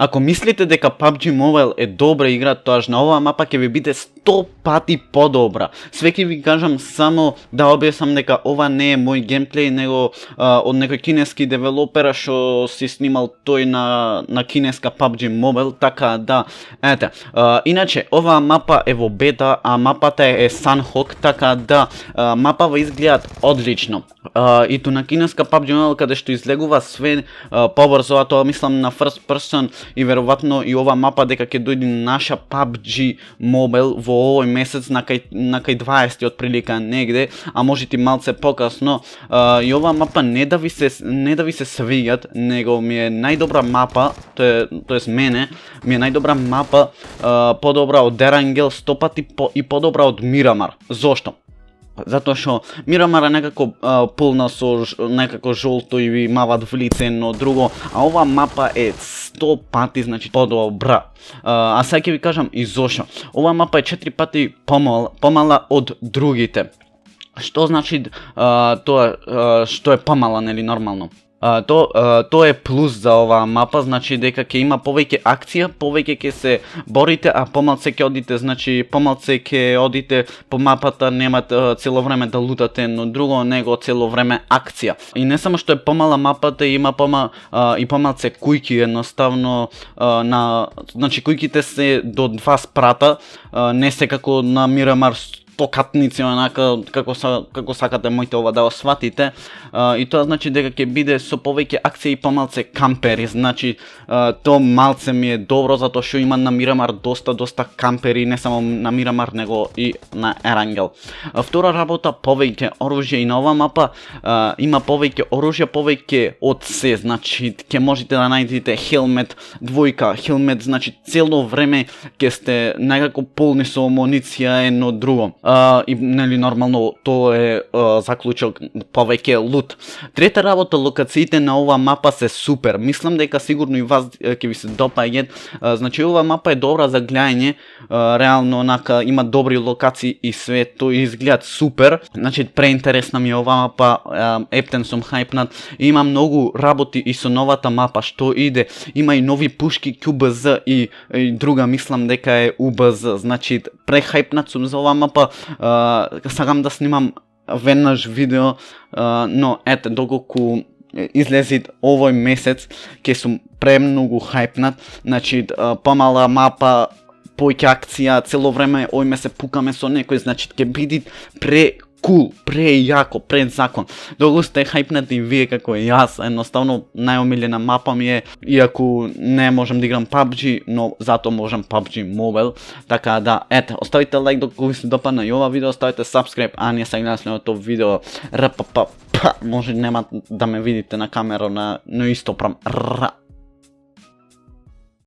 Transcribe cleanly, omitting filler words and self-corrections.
Ако мислите дека PUBG Mobile е добра игра, тоаш на оваа мапа ќе ви биде 100 пати подобра. Све ќе ви кажам само да објаснам дека ова не е мој геймплей, него од некој кинески девелопер што си снимал тој на кинеска PUBG Mobile, така да, ете. Иначе, оваа мапа е во бета, а мапата е Sunhawk, така да, мапава изгледат одлично. И ту на кинеска PUBG Mobile, каде што излегува све побрзо, а тоа мислам на first person, и веројатно и ова мапа дека ќе дојде наша PUBG Mobile во овој месец на кај 20 отприлика негде, а можете малце покасно. И ова мапа не да ви се свиѓат, него ми е најдобра мапа, тоест мене ми е најдобра мапа, подобра од Erangel 100 пати и подобра од Miramar. Зошто? Затоа што Miramar е некако полна со некако жолто и ви мават в лице едно друго, а ова мапа е 100 пати значи подобра. А сега ќе ви кажам и зошто. Ова мапа е 4 пати помала од другите. Што значи тоа што е помала, нели нормално? Тоа е плюс за оваа мапа, значи дека ќе има повеќе акција, повеќе ќе се борите, а помалце ќе одите, значи помалце ќе одите по мапата, немате цело време да лутате едно друго, него цело време акција. И не само што е помала мапата, има и помалце кујки, едноставно значи кујките се до 2 спрата, не се како на Miramar катници, онака како сакате моите ова да го сватите, и тоа значи дека ќе биде со повеќе акции и помалце кампери, значи тоа малце ми е добро затоа што има на Miramar доста кампери, не само на Miramar него и на Erangel. Втора работа, повеќе оружје, и на оваа мапа има повеќе оружје, повеќе од се, значи ќе можете да најдете хелмет двојка, хелмет, значи цело време ќе сте некако полни со амуниција едно друго. И нели нормално тоа е заклучок, повеќе лут. Трета работа, локациите на оваа мапа се супер. Мислам дека сигурно и вас ќе ви се допаѓаат. Значи оваа мапа е добра за гледање, реално онака има добри локации и све, тоа изгледат супер. Значи преинтересна ми е оваа мапа, ептен сум хајпнат. Има многу работи и со новата мапа што иде. Има и нови пушки QBZ и друга мислам дека е UBZ. Значи прехајпнат сум за оваа мапа. Сакам да снимам веднаш видео, но ете, доколку излези овој месец, ќе сум премногу хајпнат. Значи помала мапа, повеќе акција, цело време ојме се пукаме со некој, значи ќе биде кул, прејако, пред закон. Доколку сте хајпнати вие како и јас, едноставно најомилена мапа ми е, иако не можам да играм PUBG, но зато можам PUBG Mobile. Така да, ете, оставите лайк доколку ви се допадна и ова видео, оставите subscribe, а ние сега следното видео, може нема да ме видите на камера, но исто прам,